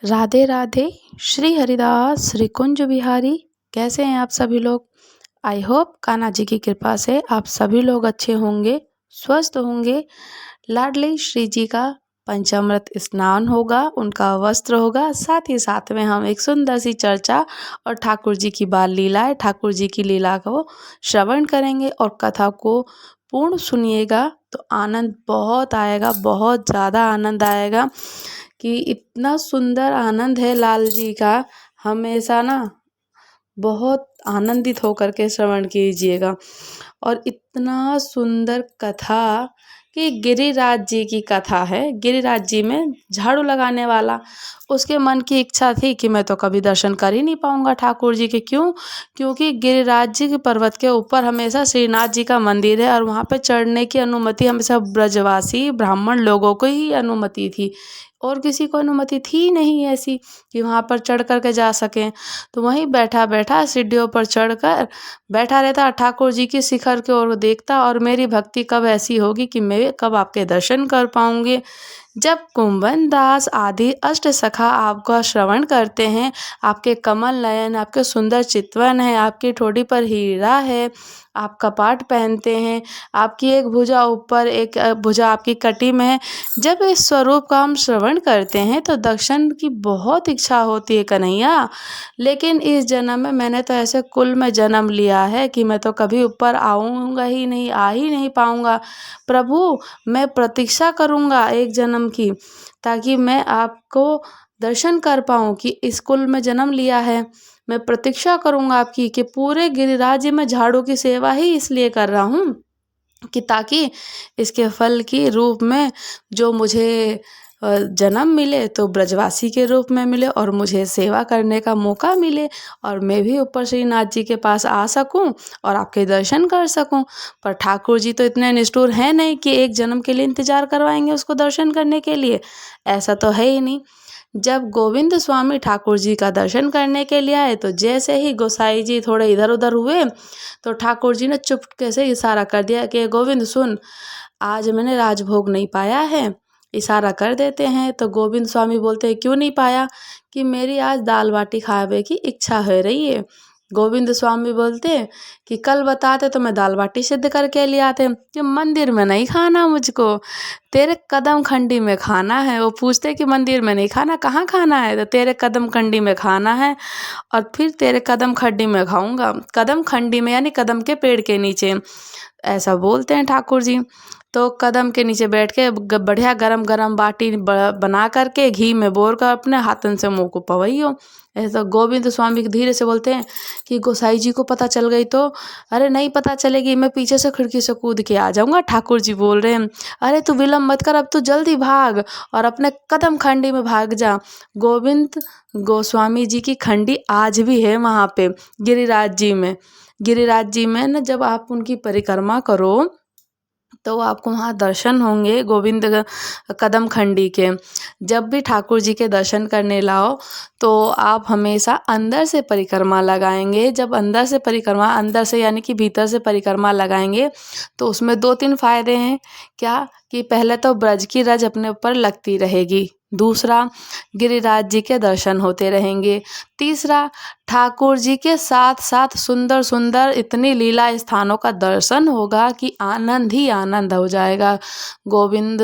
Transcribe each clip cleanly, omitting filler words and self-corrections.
राधे राधे। श्री हरिदास श्री कुंज बिहारी। कैसे हैं आप सभी लोग। आई होप कान्हा जी की कृपा से आप सभी लोग अच्छे होंगे, स्वस्थ होंगे। लाडली श्री जी का पंचामृत स्नान होगा, उनका वस्त्र होगा, साथ ही साथ में हम एक सुंदर सी चर्चा और ठाकुर जी की बाल लीलाएं, ठाकुर जी की लीला को श्रवण करेंगे और कथा को पूर्ण सुनिएगा तो आनंद बहुत आएगा, बहुत ज़्यादा आनंद आएगा कि इतना सुंदर आनंद है लाल जी का। हमेशा ना बहुत आनंदित होकर के श्रवण कीजिएगा। और इतना सुंदर कथा कि गिरिराज जी की कथा है। गिरिराज जी में झाड़ू लगाने वाला, उसके मन की इच्छा थी कि मैं तो कभी दर्शन कर ही नहीं पाऊंगा ठाकुर जी के। क्यों? क्योंकि गिरिराज जी के पर्वत के ऊपर हमेशा श्रीनाथ जी का मंदिर है और वहाँ पे चढ़ने की अनुमति हमेशा ब्रजवासी ब्राह्मण लोगों को ही अनुमति थी, और किसी को अनुमति थी नहीं ऐसी कि वहाँ पर चढ़ कर के जा सकें। तो वहीं बैठा बैठा सीढ़ियों पर चढ़कर बैठा रहता, ठाकुर जी की शिखर की ओर देखता और मेरी भक्ति कब ऐसी होगी कि मैं कब आपके दर्शन कर पाऊंगी। जब कुंभन दास आदि अष्ट सखा आपका श्रवण करते हैं, आपके कमल नयन, आपके सुंदर चितवन है, आपकी ठोड़ी पर हीरा है, आप कपाट पहनते हैं, आपकी एक भुजा ऊपर एक भुजा आपकी कटी में है। जब इस स्वरूप का हम श्रवण करते हैं तो दर्शन की बहुत इच्छा होती है कन्हैया। लेकिन इस जन्म में मैंने तो ऐसे कुल में जन्म लिया है कि मैं तो कभी ऊपर आऊँगा ही नहीं, आ ही नहीं पाऊँगा। प्रभु, मैं प्रतीक्षा करूँगा एक जन्म की, ताकि मैं आपको दर्शन कर पाऊँ कि इस कुल में जन्म लिया है। मैं प्रतीक्षा करूँगा आपकी कि पूरे गिरिराज में झाड़ू की सेवा ही इसलिए कर रहा हूँ कि ताकि इसके फल की रूप में जो मुझे जन्म मिले तो ब्रजवासी के रूप में मिले और मुझे सेवा करने का मौका मिले और मैं भी ऊपर श्रीनाथ जी के पास आ सकूं और आपके दर्शन कर सकूं। पर ठाकुर जी तो इतने निष्ठुर हैं नहीं कि एक जन्म के लिए इंतजार करवाएंगे उसको दर्शन करने के लिए, ऐसा तो है ही नहीं। जब गोविंद स्वामी ठाकुर जी का दर्शन करने के लिए आए तो जैसे ही गोसाई जी थोड़े इधर उधर हुए तो ठाकुर जी ने चुपके से इशारा कर दिया कि गोविंद सुन, आज मैंने राजभोग नहीं पाया है। इशारा कर देते हैं तो गोविंद स्वामी बोलते हैं क्यों नहीं पाया? कि मेरी आज दाल बाटी खावे की इच्छा हो रही है। गोविंद स्वामी बोलते हैं कि कल बताते तो मैं दाल बाटी सिद्ध करके ले आते, कि मंदिर में नहीं खाना मुझको, तेरे कदम खंडी में खाना है। वो पूछते कि मंदिर में नहीं खाना, कहाँ खाना है? तो तेरे कदम खंडी में खाना है और फिर तेरे कदम खंडी में खाऊंगा। कदम खंडी में यानी कदम के पेड़ के नीचे, ऐसा बोलते हैं ठाकुर जी। तो कदम के नीचे बैठ के बढ़िया गरम गरम बाटी बना करके घी में बोर कर अपने हाथन से मुंह को पवैयो। ऐसा गोविंद स्वामी धीरे से बोलते हैं कि गोसाई जी को पता चल गई तो? अरे नहीं पता चलेगी, मैं पीछे से खिड़की से कूद के आ जाऊंगा। ठाकुर जी बोल रहे हैं अरे तू विलम्ब मत कर, अब तू जल्दी भाग और अपने कदम खंडी में भाग जा। गोविंद गोस्वामी जी की खंडी आज भी है वहाँ पे गिरिराज जी में। गिरिराज जी में ना जब आप उनकी परिक्रमा करो तो आपको वहाँ दर्शन होंगे गोविंद कदम खंडी के। जब भी ठाकुर जी के दर्शन करने लाओ तो आप हमेशा अंदर से परिक्रमा लगाएंगे। जब अंदर से परिक्रमा, अंदर से यानी कि भीतर से परिक्रमा लगाएंगे तो उसमें 2-3 फायदे हैं। क्या? कि पहले तो ब्रज की रज अपने ऊपर लगती रहेगी, दूसरा गिरिराज जी के दर्शन होते रहेंगे, तीसरा ठाकुर जी के साथ साथ सुंदर सुंदर इतनी लीला स्थानों का दर्शन होगा कि आनंद ही आनंद हो जाएगा। गोविंद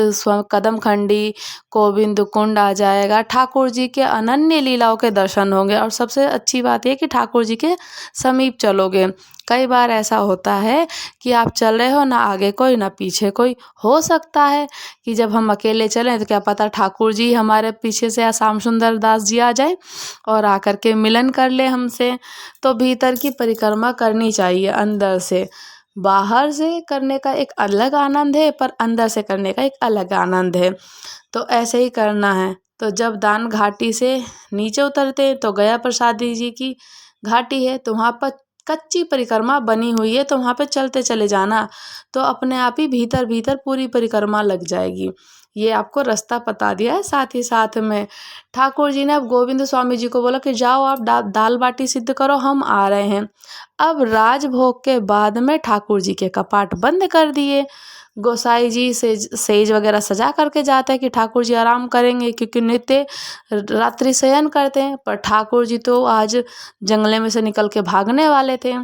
कदम खंडी, गोविंद कुंड आ जाएगा, ठाकुर जी के अनन्य लीलाओं के दर्शन होंगे। और सबसे अच्छी बात यह कि ठाकुर जी के समीप चलोगे। कई बार ऐसा होता है कि आप चल रहे हो, ना आगे कोई ना पीछे कोई। हो सकता है कि जब हम अकेले चलें तो क्या पता ठाकुर जी हमारे पीछे से या श्याम सुंदर दास जी आ जाए और आकर के मिलन कर ले हमसे। तो भीतर की परिक्रमा करनी चाहिए अंदर से। बाहर से करने का एक अलग आनंद है पर अंदर से करने का एक अलग आनंद है। तो ऐसे ही करना है। तो जब दान घाटी से नीचे उतरते तो गया प्रसादी जी की घाटी है, तो वहाँ पर कच्ची परिक्रमा बनी हुई है, तो वहाँ पे चलते चले जाना तो अपने आप ही भीतर भीतर पूरी परिक्रमा लग जाएगी। ये आपको रास्ता बता दिया है। साथ ही साथ में ठाकुर जी ने अब गोविंद स्वामी जी को बोला कि जाओ आप दाल बाटी सिद्ध करो, हम आ रहे हैं। अब राजभोग के बाद में ठाकुर जी के कपाट बंद कर दिए। गोसाई जी सेज वगैरह सजा करके जाते हैं कि ठाकुर जी आराम करेंगे, क्योंकि नित्य रात्रि शयन करते हैं। पर ठाकुर जी तो आज जंगले में से निकल के भागने वाले थे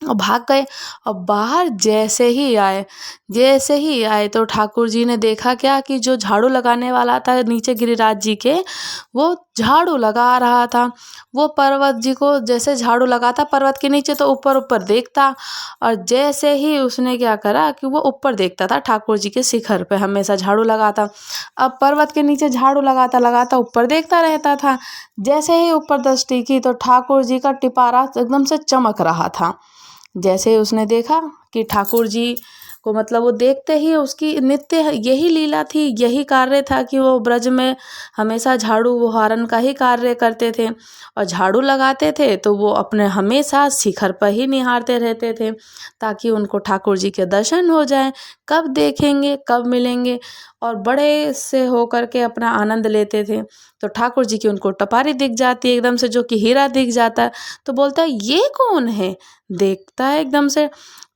और भाग गए। और बाहर जैसे ही आए तो ठाकुर जी ने देखा क्या कि जो झाड़ू लगाने वाला था नीचे गिरिराज जी के, वो झाड़ू लगा रहा था। वो पर्वत जी को जैसे झाड़ू लगाता पर्वत के नीचे तो ऊपर ऊपर देखता, और जैसे ही उसने क्या करा कि वो ऊपर देखता था ठाकुर जी के शिखर पे हमेशा झाड़ू लगाता। अब पर्वत के नीचे झाड़ू लगाता लगाता ऊपर देखता रहता था। जैसे ही ऊपर दृष्टि की तो ठाकुर जी का टिपारा एकदम से चमक रहा था। जैसे ही उसने देखा कि ठाकुर जी को, मतलब वो देखते ही उसकी नित्य यही लीला थी, यही कार्य था कि वो ब्रज में हमेशा झाड़ू बुहारन का ही कार्य करते थे। और झाड़ू लगाते थे तो वो अपने हमेशा शिखर पर ही निहारते रहते थे ताकि उनको ठाकुर जी के दर्शन हो जाए। कब देखेंगे, कब मिलेंगे, और बड़े से होकर के अपना आनंद लेते थे। तो ठाकुर जी की उनको टपारी दिख जाती है एकदम से, जो कि हीरा दिख जाता है। तो बोलता है ये कौन है, देखता है एकदम से।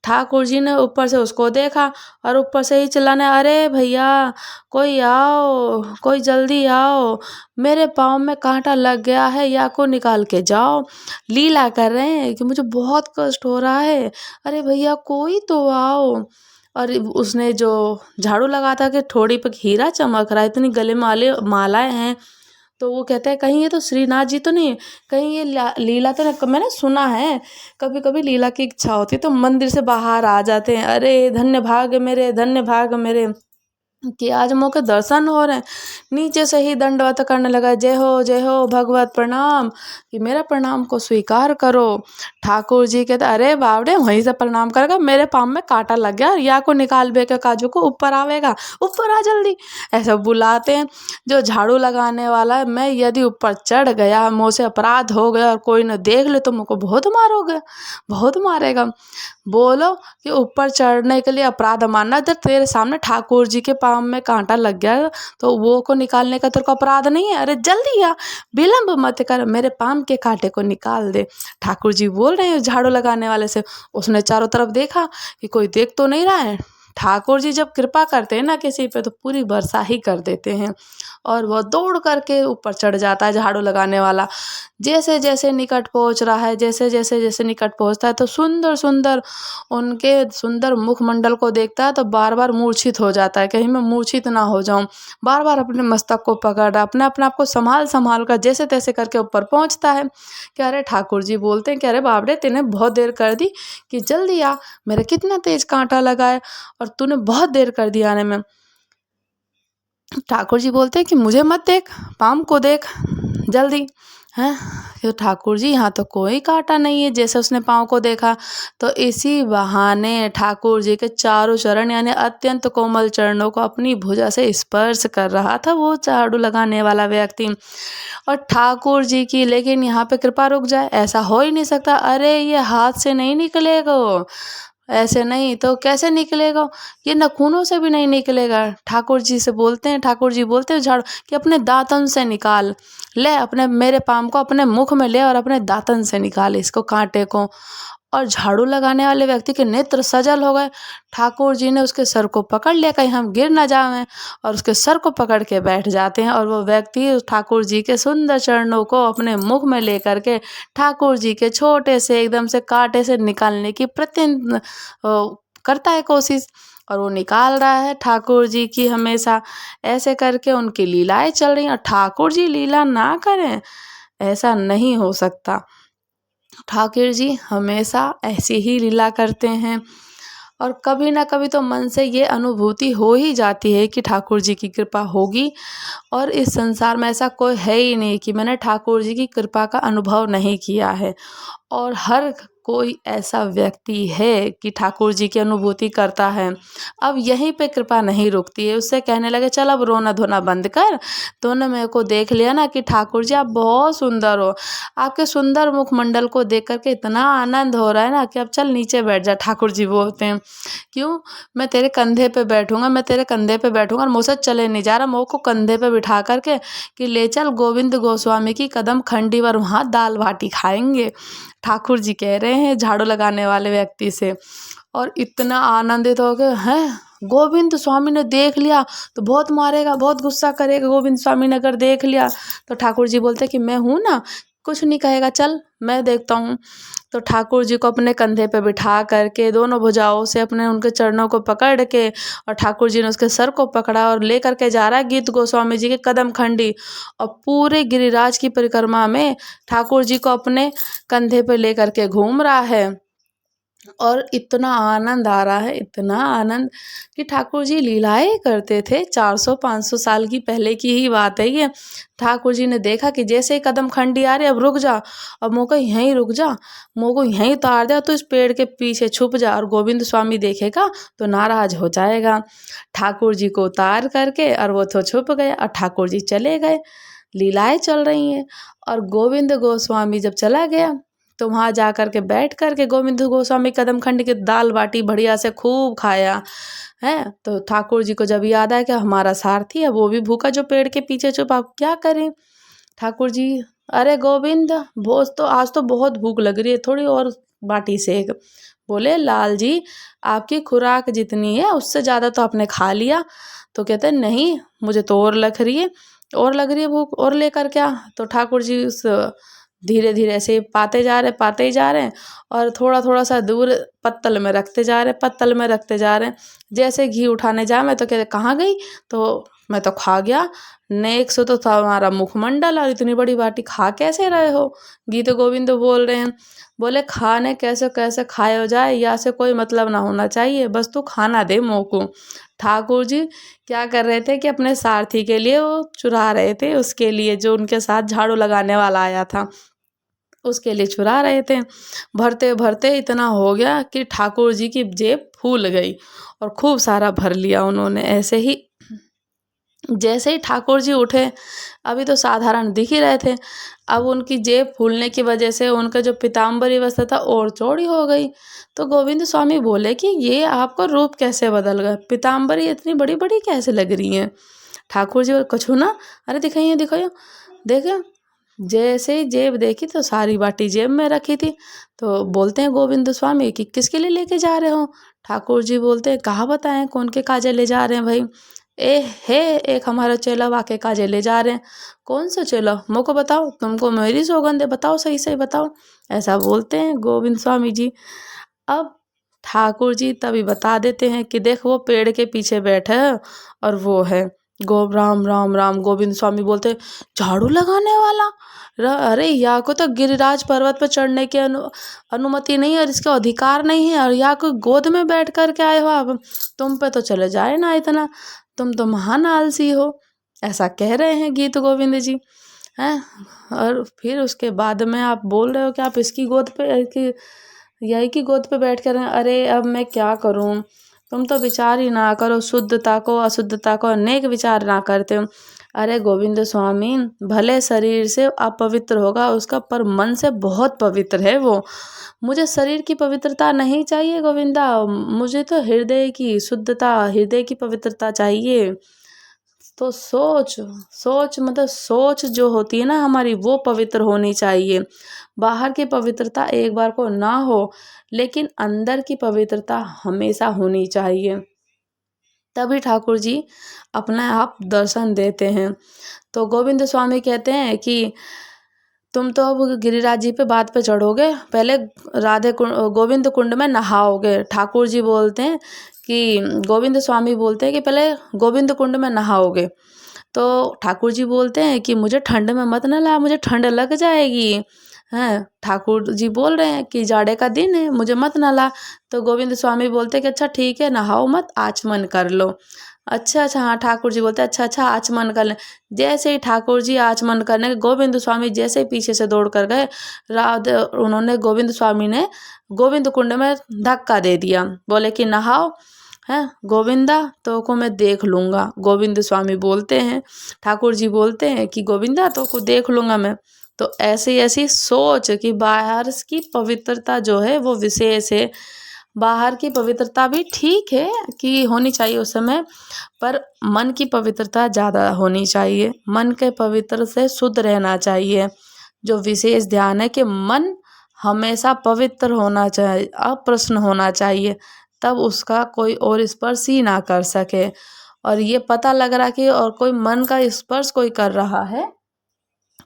ठाकुर जी ने ऊपर से उसको देखा और ऊपर से ही चिल्लाने, अरे भैया कोई आओ, कोई जल्दी आओ, मेरे पाँव में कांटा लग गया है, या को निकाल के जाओ। लीला कर रहे हैं कि मुझे बहुत कष्ट हो रहा है, अरे भैया कोई तो आओ। और उसने जो झाड़ू लगाता कि थोड़ी पे हीरा चमक रहा है, इतनी गले मालाएं हैं। तो वो कहते हैं कहीं ये तो श्रीनाथ जी तो नहीं, कहीं ये लीला तो नहीं। मैंने सुना है कभी कभी लीला की इच्छा होती है तो मंदिर से बाहर आ जाते हैं। अरे धन्य भाग मेरे, धन्य भाग मेरे कि आज मोह के दर्शन हो रहे हैं। नीचे से ही दंडवत करने लगा, जय हो भगवत प्रणाम, कि मेरा प्रणाम को स्वीकार करो। ठाकुर जी कहते अरे बावड़े वहीं से प्रणाम करेगा, मेरे पाँव में कांटा लग गया, या को निकाल बे के काजू को ऊपर आवेगा, ऊपर आ जल्दी, ऐसा बुलाते हैं। जो झाड़ू लगाने वाला है, मैं यदि ऊपर चढ़ गया, मुझसे अपराध हो गया और कोई न देख ले तो मुझको बहुत मारोगे, बहुत मारेगा। बोलो कि ऊपर चढ़ने के लिए अपराध मानना, जब तेरे सामने ठाकुर जी के पाँव में कांटा लग गया तो वो को निकालने का तेरे को अपराध नहीं है, अरे जल्दी आ, विलंब मत कर, मेरे पाँव के कांटे को निकाल दे। ठाकुर जी बोल रहे हैं झाड़ू लगाने वाले से। उसने चारों तरफ देखा कि कोई देख तो नहीं रहा है। ठाकुर जी जब कृपा करते हैं ना किसी पे तो पूरी वर्षा ही कर देते हैं, और वह दौड़ करके ऊपर चढ़ जाता है झाड़ू लगाने वाला। जैसे जैसे निकट पहुंच रहा है, जैसे निकट पहुंचता है तो सुंदर सुंदर उनके सुंदर मुखमंडल को देखता है तो बार बार मूर्छित हो जाता है, कहीं मैं मूर्छित ना हो जाऊं। बार बार अपने मस्तक को पकड़ अपने आप को संभाल कर जैसे तैसे करके ऊपर पहुंचता है। कह रहे ठाकुर जी बोलते हैं, कह रहे बाबरे तेने बहुत देर कर दी, कि जल्दी आ, मेरा कितना तेज कांटा लगा है और तूने बहुत देर कर दी आने में। ठाकुर जी बोलते हैं कि मुझे मत देख, पाम को देख जल्दी हैं। तो ठाकुर जी यहाँ तो कोई कांटा नहीं है। जैसे उसने पाँव को देखा तो इसी बहाने ठाकुर जी के चारों चरण यानी अत्यंत कोमल चरणों को अपनी भुजा से स्पर्श कर रहा था वो झाड़ू लगाने वाला व्यक्ति। और ठाकुर जी की लेकिन यहाँ पे कृपा रुक जाए, ऐसा हो ही नहीं सकता। अरे ये हाथ से नहीं निकलेगा, ऐसे नहीं तो कैसे निकलेगा, ये नखूनों से भी नहीं निकलेगा। ठाकुर जी से बोलते हैं, ठाकुर जी बोलते हैं झाड़ू कि अपने दांतन से निकाल ले, अपने मेरे पाम को अपने मुख में ले और अपने दांतन से निकाल इसको कांटे को। और झाड़ू लगाने वाले व्यक्ति के नेत्र सजल हो गए। ठाकुर जी ने उसके सर को पकड़ लिया कहीं हम गिर न जाएं, और उसके सर को पकड़ के बैठ जाते हैं। और वो व्यक्ति ठाकुर जी के सुंदर चरणों को अपने मुख में लेकर के ठाकुर जी के छोटे से एकदम से कांटे से निकालने की करता है कोशिश, और वो निकाल रहा है। ठाकुर जी की हमेशा ऐसे करके उनकी लीलाएं चल रही हैं, और ठाकुर जी लीला ना करें ऐसा नहीं हो सकता। ठाकुर जी हमेशा ऐसी ही लीला करते हैं, और कभी ना कभी तो मन से ये अनुभूति हो ही जाती है कि ठाकुर जी की कृपा होगी। और इस संसार में ऐसा कोई है ही नहीं कि मैंने ठाकुर जी की कृपा का अनुभव नहीं किया है। और हर कोई ऐसा व्यक्ति है कि ठाकुर जी की अनुभूति करता है। अब यहीं पे कृपा नहीं रुकती है, उससे कहने लगे चल अब रोना धोना बंद कर, तूने मेरे को देख लिया ना कि ठाकुर जी आप बहुत सुंदर हो, आपके सुंदर मुखमंडल को देख करके इतना आनंद हो रहा है ना कि अब चल नीचे बैठ जा। ठाकुर जी बोलते हैं क्यों, मैं तेरे कंधे पे बैठूंगा, मैं तेरे कंधे पे बैठूंगा, और मुझसे चले नहीं जा रहा, मुझ को कंधे पे बिठा करके कि ले चल गोविंद गोस्वामी की कदम खंडी पर, वहाँ दाल बाटी खाएंगे। ठाकुर जी कह रहे हैं झाड़ू लगाने वाले व्यक्ति से, और इतना आनंदित हो गए हैं गोविंद स्वामी ने देख लिया तो बहुत मारेगा, बहुत गुस्सा करेगा। गोविंद स्वामी ने अगर देख लिया तो ठाकुर जी बोलते कि मैं हूँ ना, कुछ नहीं कहेगा, चल मैं देखता हूँ। तो ठाकुर जी को अपने कंधे पे बिठा करके दोनों भुजाओं से अपने उनके चरणों को पकड़ के, और ठाकुर जी ने उसके सर को पकड़ा और लेकर के जा रहा है गीत गोस्वामी जी के कदम खंडी। और पूरे गिरिराज की परिक्रमा में ठाकुर जी को अपने कंधे पे लेकर के घूम रहा है। और इतना आनंद आ रहा है, इतना आनंद कि ठाकुर जी लीलाएं करते थे। 400-500 साल की पहले की ही बात है ये। ठाकुर जी ने देखा कि जैसे ही कदम खंडी आ रही, अब रुक जा, अब मोको यहीं रुक जा, मोको यहीं उतार दे, तो इस पेड़ के पीछे छुप जा, और गोविंद स्वामी देखेगा तो नाराज हो जाएगा। ठाकुर जी को उतार करके और वो तो छुप गए और ठाकुर जी चले गए। लीलाएं चल रही हैं। और गोविंद गोस्वामी जब चला गया तो वहाँ जा कर के बैठ कर के गोविंद गोस्वामी कदम खंड की दाल बाटी बढ़िया से खूब खाया है। तो ठाकुर जी को जब याद आया कि हमारा सारथी है, वो भी भूखा जो पेड़ के पीछे छुपा, अब क्या करें। ठाकुर जी, अरे गोविंद, भोज तो आज तो बहुत भूख लग रही है, थोड़ी और बाटी सेक। बोले लाल जी, आपकी खुराक जितनी है उससे ज़्यादा तो आपने खा लिया। तो कहते नहीं, मुझे तो और लग रही है, और लग रही है भूख, और लेकर क्या। तो ठाकुर जी उस धीरे धीरे ऐसे पाते जा रहे, पाते ही जा रहे हैं, और थोड़ा थोड़ा सा दूर पत्तल में रखते जा रहे, पत्तल में रखते जा रहे हैं। जैसे घी उठाने जा, मैं तो कहते कहाँ गई, तो मैं तो खा गया। नेक सो तो था हमारा मुखमंडल, और इतनी बड़ी बाटी खा कैसे रहे हो। गीत गोविंद बोल रहे हैं। बोले खाने कैसे कैसे खाए हो जाए, या से कोई मतलब ना होना चाहिए, बस तू खाना दे मोको। ठाकुर जी क्या कर रहे थे कि अपने सारथी के लिए वो चुरा रहे थे, उसके लिए जो उनके साथ झाड़ू लगाने वाला आया था उसके लिए चुरा रहे थे। भरते भरते इतना हो गया कि ठाकुर जी की जेब फूल गई और खूब सारा भर लिया उन्होंने। ऐसे ही जैसे ही ठाकुर जी उठे, अभी तो साधारण दिख ही रहे थे, अब उनकी जेब फूलने की वजह से उनका जो पीताम्बरी वस्त्र था और चौड़ी हो गई। तो गोविंद स्वामी बोले कि ये आपका रूप कैसे बदल गया, पीताम्बरी इतनी बड़ी बड़ी कैसे लग रही हैं। ठाकुर जी कछु ना, अरे दिखाइए दिखाइए, देखे। जैसे ही जेब देखी तो सारी बाटी जेब में रखी थी। तो बोलते हैं गोविंद स्वामी कि किसके लिए लेके जा रहे हो। ठाकुर जी बोलते हैं कहाँ बताएं कौन के काजे ले जा रहे हैं भाई। ए हे, एक हमारा चेला वाके काजे ले जा रहे हैं। कौन सा चेला, मुझको बताओ, तुमको मेरी सौगंध है, बताओ सही सही बताओ। ऐसा बोलते हैं गोविंद स्वामी जी। अब ठाकुर जी तभी बता देते हैं कि देख वो पेड़ के पीछे बैठा है और वो है गो राम राम राम। गोविंद स्वामी बोलते झाड़ू लगाने वाला, अरे यहाँ को तो गिरिराज पर्वत पर चढ़ने की अनुमति नहीं है और इसका अधिकार नहीं है, और यहाँ को गोद में बैठ कर के आए हो आप, तुम पे तो चले जाए ना इतना, तुम तो महान आलसी हो। ऐसा कह रहे हैं गीत गोविंद जी हैं। और फिर उसके बाद में आप बोल रहे हो कि आप इसकी गोद पे यही की गोद पे बैठ कर, अरे अब मैं क्या करूं, तुम तो विचार ही ना करो, शुद्धता को अशुद्धता को अनेक विचार ना करते हो। अरे गोविंद स्वामी, भले शरीर से अपवित्र होगा उसका, पर मन से बहुत पवित्र है वो। मुझे शरीर की पवित्रता नहीं चाहिए गोविंदा, मुझे तो हृदय की शुद्धता, हृदय की पवित्रता चाहिए। तो सोच सोच मतलब सोच जो होती है ना हमारी, वो पवित्र होनी चाहिए। बाहर की पवित्रता एक बार को ना हो, लेकिन अंदर की पवित्रता हमेशा होनी चाहिए। तभी ठाकुर जी अपने आप दर्शन देते हैं। तो गोविंद स्वामी कहते हैं कि तुम तो अब गिरिराज जी पे बात पे चढ़ोगे, पहले गोविंद कुंड में नहाओगे। ठाकुर जी बोलते हैं कि गोविंद स्वामी बोलते हैं कि पहले गोविंद कुंड में नहाओगे। तो ठाकुर जी बोलते हैं कि मुझे ठंड में मत नला, मुझे ठंड लग जाएगी। हैं, ठाकुर जी बोल रहे हैं कि जाड़े का दिन है, मुझे मत नला। तो गोविंद स्वामी बोलते हैं कि अच्छा ठीक है, नहाओ मत, आचमन कर लो। अच्छा अच्छा, हाँ ठाकुर जी बोलते हैं अच्छा अच्छा आचमन कर लें। जैसे ही ठाकुर जी आचमन करने के, गोविंद स्वामी जैसे ही पीछे से दौड़ कर गए, उन्होंने गोविंद स्वामी ने गोविंद कुंड में धक्का दे दिया। बोले कि नहाओ है गोविंदा, तो को मैं देख लूँगा। गोविंद स्वामी बोलते हैं, ठाकुर जी बोलते हैं कि गोविंदा तो को देख लूँगा मैं। तो ऐसी ऐसी सोच कि बाहर की पवित्रता जो है वो विशेष है, बाहर की पवित्रता भी ठीक है कि होनी चाहिए उस समय, पर मन की पवित्रता ज़्यादा होनी चाहिए। मन के पवित्र से शुद्ध रहना चाहिए। जो विशेष ध्यान है कि मन हमेशा पवित्र होना चाहिए, अप्रसन्न होना चाहिए, तब उसका कोई और स्पर्श ही ना कर सके। और ये पता लग रहा कि और कोई मन का स्पर्श कोई कर रहा है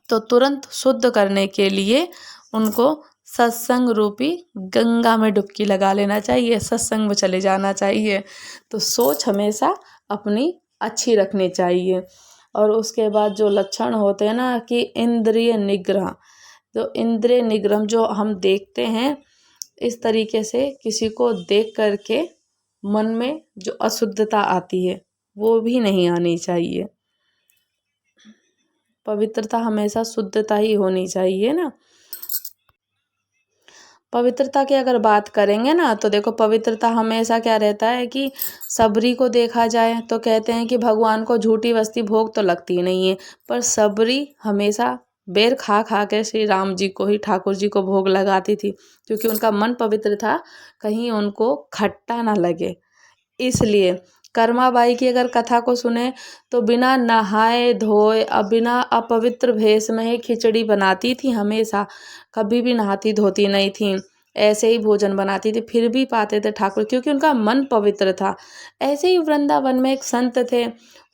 तो तुरंत शुद्ध करने के लिए उनको सत्संग रूपी गंगा में डुबकी लगा लेना चाहिए, सत्संग में चले जाना चाहिए। तो सोच हमेशा अपनी अच्छी रखनी चाहिए। और उसके बाद जो लक्षण होते हैं ना कि इंद्रिय निग्रह, तो इंद्रिय निग्रह जो हम देखते हैं इस तरीके से किसी को देख करके मन में जो अशुद्धता आती है वो भी नहीं आनी चाहिए। पवित्रता हमेशा शुद्धता ही होनी चाहिए ना। पवित्रता की अगर बात करेंगे ना तो देखो पवित्रता हमेशा क्या रहता है कि सबरी को देखा जाए तो कहते हैं कि भगवान को झूठी वस्ती भोग तो लगती ही नहीं है, पर सबरी हमेशा बेर खा खा के श्री राम जी को ही, ठाकुर जी को भोग लगाती थी, क्योंकि उनका मन पवित्र था, कहीं उनको खट्टा ना लगे। इसलिए कर्माबाई की अगर कथा को सुने तो बिना नहाए धोए बिना अपवित्र भेष में ही खिचड़ी बनाती थी हमेशा, कभी भी नहाती धोती नहीं थी, ऐसे ही भोजन बनाती थी, फिर भी पाते थे ठाकुर, क्योंकि उनका मन पवित्र था। ऐसे ही वृंदावन में एक संत थे,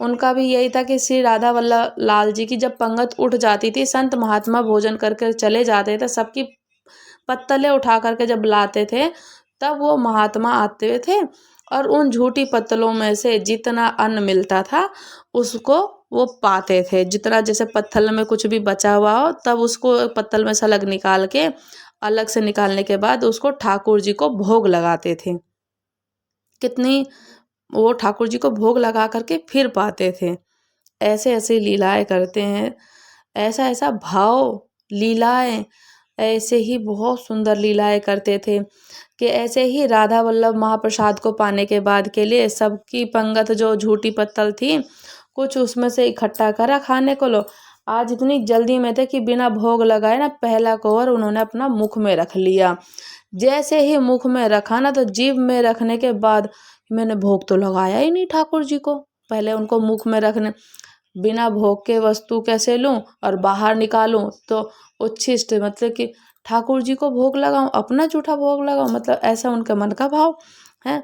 उनका भी यही था कि श्री राधा वल्लभ लाल जी की जब पंगत उठ जाती थी, संत महात्मा भोजन करके चले जाते थे, सबकी पत्तलें उठा करके जब लाते थे तब वो महात्मा आते थे और उन झूठी पत्तलों में से जितना अन्न मिलता था उसको वो पाते थे। जितना जैसे पत्तल में कुछ भी बचा हुआ हो तब उसको पत्तल में से अलग निकाल के, अलग से निकालने के बाद उसको ठाकुर जी को भोग लगाते थे। कितनी वो ठाकुर जी को भोग लगा करके फिर पाते थे। ऐसे ऐसे लीलाएं करते हैं, ऐसा ऐसा भाव लीलाएं, ऐसे ही बहुत सुंदर लीलाएं करते थे कि ऐसे ही राधा वल्लभ महाप्रसाद को पाने के बाद के लिए सबकी पंगत जो झूठी पत्तल थी कुछ उसमें से इकट्ठा करा खाने को लो। आज इतनी जल्दी में थे कि बिना भोग लगाए ना पहला कोवर उन्होंने अपना मुख में रख लिया। जैसे ही मुख में रखा ना तो जीभ में रखने के बाद मैंने भोग तो लगाया ही नहीं ठाकुर जी को, पहले उनको मुख में रखने, बिना भोग के वस्तु कैसे लूं और बाहर निकालूं, तो उच्छिष्ट मतलब कि ठाकुर जी को भोग लगाऊं, अपना जूठा भोग लगाऊं, मतलब ऐसा उनके मन का भाव है।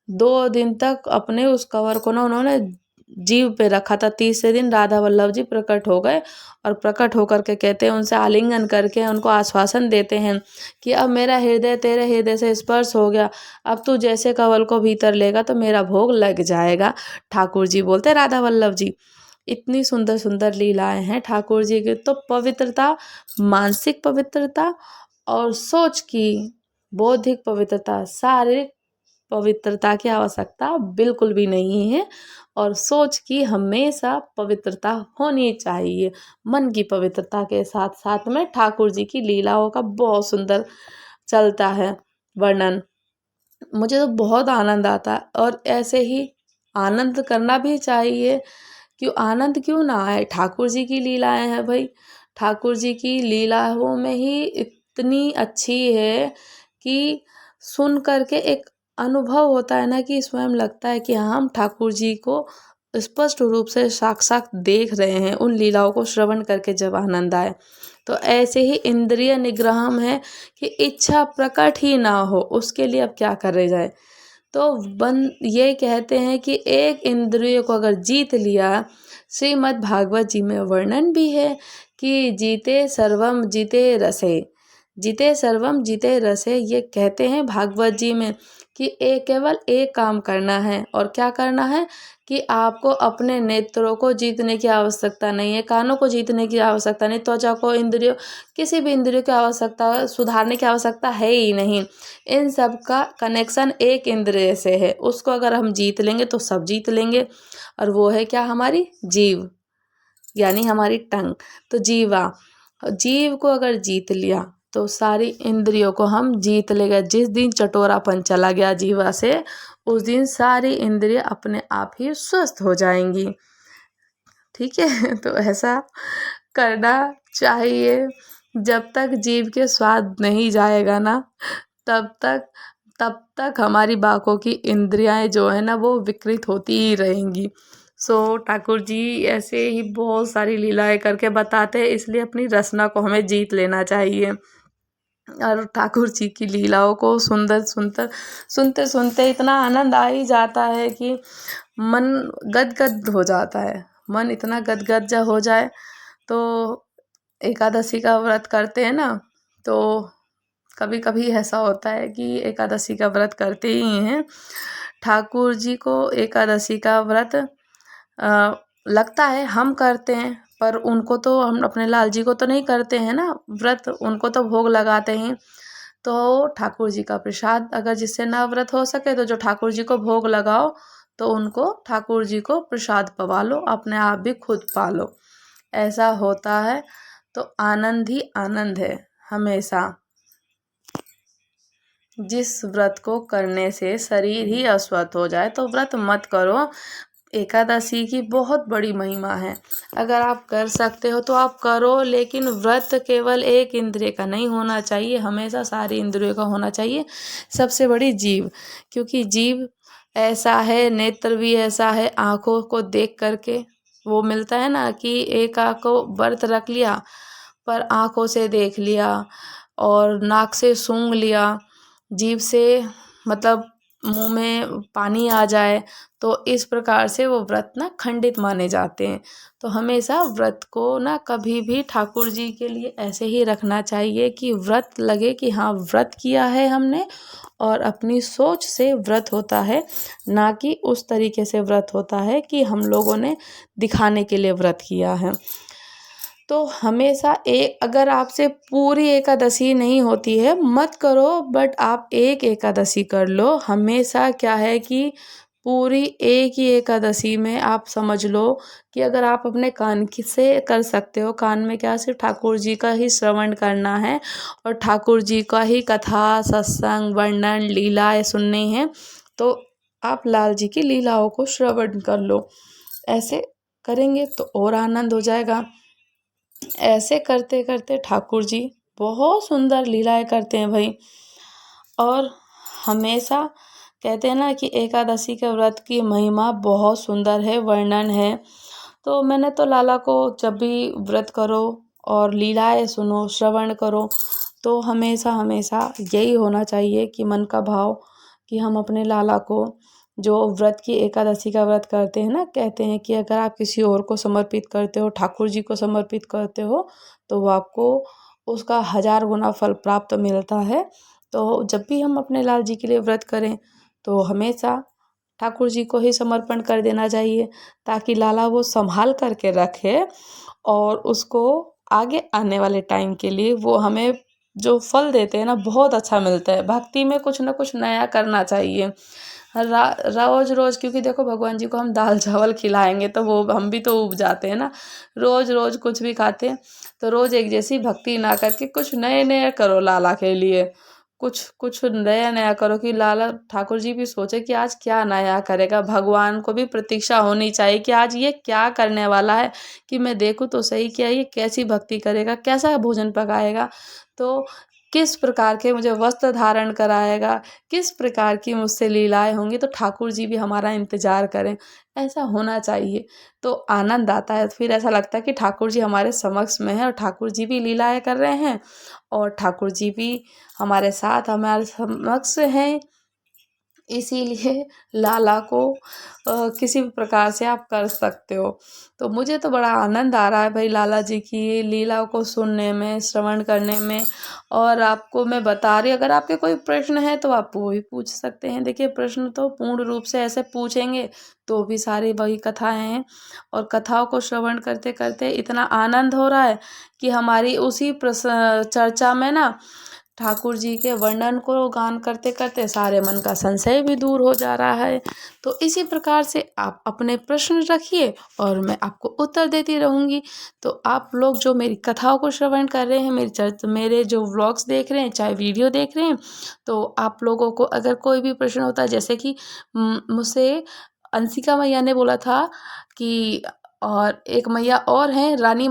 2 दिन तक अपने उस कवर को ना उन्होंने जीव पे रखा था। तीसरे दिन राधा वल्लभ जी प्रकट हो गए और प्रकट होकर के कहते हैं, उनसे आलिंगन करके उनको आश्वासन देते हैं कि अब मेरा हृदय तेरे हृदय से स्पर्श हो गया, अब तू जैसे कवल को भीतर लेगा तो मेरा भोग लग जाएगा। ठाकुर जी बोलते राधा वल्लभ जी। इतनी सुंदर सुंदर लीलाएं हैं ठाकुर जी की। तो पवित्रता, मानसिक पवित्रता और सोच की, बौद्धिक पवित्रता, शारीरिक पवित्रता की आवश्यकता बिल्कुल भी नहीं है, और सोच की हमेशा पवित्रता होनी चाहिए। मन की पवित्रता के साथ साथ में ठाकुर जी की लीलाओं का बहुत सुंदर चलता है वर्णन। मुझे तो बहुत आनंद आता है और ऐसे ही आनंद करना भी चाहिए। क्यों आनंद क्यों ना आए, ठाकुर जी की लीलाएं हैं भाई, ठाकुर जी की लीलाओं में ही इतनी अच्छी है कि सुन करके एक अनुभव होता है ना कि स्वयं लगता है कि हाँ हम ठाकुर जी को स्पष्ट रूप से साक्षात देख रहे हैं, उन लीलाओं को श्रवण करके जब आनंद आए। तो ऐसे ही इंद्रिय निग्रह है कि इच्छा प्रकट ही ना हो, उसके लिए अब क्या करे जाए। तो ये कहते हैं कि एक इंद्रिय को अगर जीत लिया, श्रीमद् भागवत जी में वर्णन भी है कि जीते सर्वम जीते रसे, जीते सर्वम जीते रसे, ये कहते हैं भागवत जी में कि केवल एक काम करना है। और क्या करना है कि आपको अपने नेत्रों को जीतने की आवश्यकता नहीं है, कानों को जीतने की आवश्यकता नहीं, त्वचा को, इंद्रियों, किसी भी इंद्रियों की आवश्यकता सुधारने की आवश्यकता है ही नहीं। इन सब का कनेक्शन एक इंद्रिय से है, उसको अगर हम जीत लेंगे तो सब जीत लेंगे। और वो है क्या, हमारी जीव, यानी हमारी टंग। तो जीवा, जीव को अगर जीत लिया तो सारी इंद्रियों को हम जीत लेंगे। जिस दिन चटोरापन चला गया जीवा से, उस दिन सारी इंद्रिय अपने आप ही स्वस्थ हो जाएंगी। ठीक है तो ऐसा करना चाहिए। जब तक जीव के स्वाद नहीं जाएगा ना तब तक हमारी बाकों की इंद्रियां जो है ना वो विकृत होती ही रहेंगी। सो ठाकुर जी ऐसे ही बहुत सारी लीलाएं करके बताते हैं, इसलिए अपनी रसना को हमें जीत लेना चाहिए। और ठाकुर जी की लीलाओं को सुनते सुनते इतना आनंद आ ही जाता है कि मन गदगद हो जाता है। मन इतना गदगद जब हो जाए तो एकादशी का व्रत करते हैं ना, तो कभी कभी ऐसा होता है कि एकादशी का व्रत करते ही हैं। ठाकुर जी को एकादशी का व्रत लगता है हम करते हैं, पर उनको तो हम अपने लाल जी को तो नहीं करते हैं ना व्रत, उनको तो भोग लगाते हैं। तो ठाकुर जी का प्रसाद अगर जिससे ना व्रत हो सके तो जो ठाकुर जी को भोग लगाओ, तो उनको ठाकुर जी को प्रसाद पवा लो, अपने आप भी खुद पा लो। ऐसा होता है। तो आनंद ही आनंद है हमेशा। जिस व्रत को करने से शरीर ही अस्वस्थ हो जाए तो व्रत मत करो। एकादशी की बहुत बड़ी महिमा है। अगर आप कर सकते हो तो आप करो, लेकिन व्रत केवल एक इंद्रिय का नहीं होना चाहिए, हमेशा सारी इंद्रियों का होना चाहिए। सबसे बड़ी जीभ, क्योंकि जीभ ऐसा है, नेत्र भी ऐसा है, आँखों को देख करके वो मिलता है ना कि एक आँख को व्रत रख लिया पर आँखों से देख लिया और नाक से सूंघ लिया, जीभ से मतलब मुंह में पानी आ जाए, तो इस प्रकार से वो व्रत ना खंडित माने जाते हैं। तो हमेशा व्रत को ना कभी भी ठाकुर जी के लिए ऐसे ही रखना चाहिए कि व्रत लगे कि हाँ व्रत किया है हमने, और अपनी सोच से व्रत होता है, ना कि उस तरीके से व्रत होता है कि हम लोगों ने दिखाने के लिए व्रत किया है। तो हमेशा अगर आपसे पूरी एकादशी नहीं होती है मत करो, बट आप एक एकादशी कर लो। हमेशा क्या है कि पूरी एक ही एकादशी में आप समझ लो कि अगर आप अपने कान से कर सकते हो, कान में क्या सिर्फ ठाकुर जी का ही श्रवण करना है और ठाकुर जी का ही कथा सत्संग वर्णन लीलाएं सुननी है, तो आप लाल जी की लीलाओं को श्रवण कर लो। ऐसे करेंगे तो और आनंद हो जाएगा। ऐसे करते करते ठाकुर जी बहुत सुंदर लीलाएं करते हैं भाई। और हमेशा कहते हैं ना कि एकादशी के व्रत की महिमा बहुत सुंदर है, वर्णन है। तो मैंने तो लाला को जब भी व्रत करो और लीलाएं सुनो श्रवण करो, तो हमेशा हमेशा यही होना चाहिए कि मन का भाव कि हम अपने लाला को, जो व्रत की एकादशी का व्रत करते हैं ना, कहते हैं कि अगर आप किसी और को समर्पित करते हो, ठाकुर जी को समर्पित करते हो, तो वो आपको उसका 1000 गुना फल प्राप्त मिलता है। तो जब भी हम अपने लाल जी के लिए व्रत करें तो हमेशा ठाकुर जी को ही समर्पण कर देना चाहिए, ताकि लाला वो संभाल करके रखे और उसको आगे आने वाले टाइम के लिए वो हमें जो फल देते हैं ना बहुत अच्छा मिलता है। भक्ति में कुछ ना कुछ नया करना चाहिए। रोज रोज, क्योंकि देखो भगवान जी को हम दाल चावल खिलाएंगे तो वो हम भी तो उब जाते हैं ना, रोज रोज कुछ भी खाते हैं। तो रोज एक जैसी भक्ति ना करके कुछ नए नए करो लाला के लिए, कुछ कुछ नया नया करो कि लाला ठाकुर जी भी सोचे कि आज क्या नया करेगा। भगवान को भी प्रतीक्षा होनी चाहिए कि आज ये क्या करने वाला है, कि मैं देखूँ तो सही क्या ये कैसी भक्ति करेगा, कैसा भोजन पकाएगा, तो किस प्रकार के मुझे वस्त्र धारण कराएगा, किस प्रकार की मुझसे लीलाएं होंगी। तो ठाकुर जी भी हमारा इंतजार करें, ऐसा होना चाहिए। तो आनंद आता है, फिर ऐसा लगता है कि ठाकुर जी हमारे समक्ष में है और ठाकुर जी भी लीलाएं कर रहे हैं और ठाकुर जी भी हमारे साथ हमारे समक्ष हैं। इसीलिए लाला को किसी भी प्रकार से आप कर सकते हो। तो मुझे तो बड़ा आनंद आ रहा है भाई लाला जी की लीलाओं को सुनने में, श्रवण करने में। और आपको मैं बता रही, अगर आपके कोई प्रश्न है तो आप वो भी पूछ सकते हैं। देखिए प्रश्न तो पूर्ण रूप से ऐसे पूछेंगे तो भी सारी वही कथाएं हैं, और कथाओं को श्रवण करते करते इतना आनंद हो रहा है कि हमारी उसी चर्चा में ना ठाकुर जी के वर्णन को गान करते करते सारे मन का संशय भी दूर हो जा रहा है। तो इसी प्रकार से आप अपने प्रश्न रखिए और मैं आपको उत्तर देती रहूँगी। तो आप लोग जो मेरी कथाओं को श्रवण कर रहे हैं, मेरे जो व्लॉग्स देख रहे हैं, चाहे वीडियो देख रहे हैं, तो आप लोगों को अगर कोई भी प्रश्न होता है, जैसे कि मुझसे अंशिका मैया ने बोला था कि और एक मैया और हैं, रानी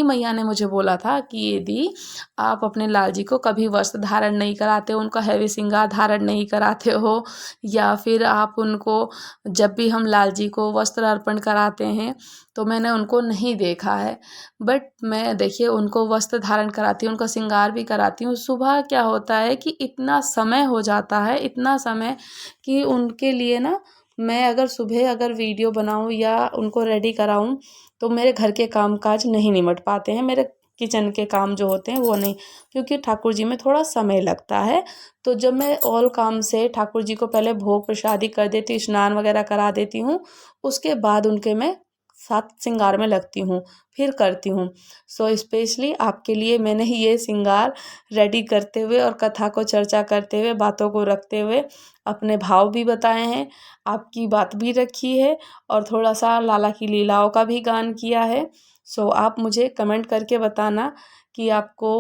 मैया ने मुझे बोला था कि यदि आप अपने लाल जी को कभी वस्त्र धारण नहीं कराते हो, उनका हैवी श्रृंगार धारण नहीं कराते हो, या फिर आप उनको जब भी हम लाल जी को वस्त्र अर्पण कराते हैं तो मैंने उनको नहीं देखा है। बट मैं देखिए उनको वस्त्र धारण कराती हूँ, उनका श्रृंगार भी कराती हूँ। सुबह क्या होता है कि इतना समय हो जाता है, इतना समय कि उनके लिए ना मैं अगर सुबह अगर वीडियो बनाऊँ या उनको रेडी कराऊँ तो मेरे घर के काम काज नहीं निमट पाते हैं, मेरे किचन के काम जो होते हैं वो नहीं, क्योंकि ठाकुर जी में थोड़ा समय लगता है। तो जब मैं ऑल काम से ठाकुर जी को पहले भोग प्रसादी कर देती, स्नान वगैरह करा देती हूँ, उसके बाद उनके मैं साथ श्रृंगार में लगती हूँ, फिर करती हूँ। सो स्पेशली आपके लिए मैंने ये श्रृंगार रेडी करते हुए और कथा को चर्चा करते हुए, बातों को रखते हुए अपने भाव भी बताए हैं, आपकी बात भी रखी है और थोड़ा सा लाला की लीलाओं का भी गान किया है। सो आप मुझे कमेंट करके बताना कि आपको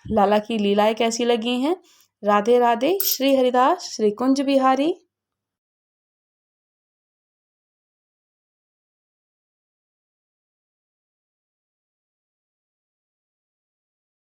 लाला की लीलाएं कैसी लगी हैं। राधे राधे। श्री हरिदास श्री कुंज बिहारी।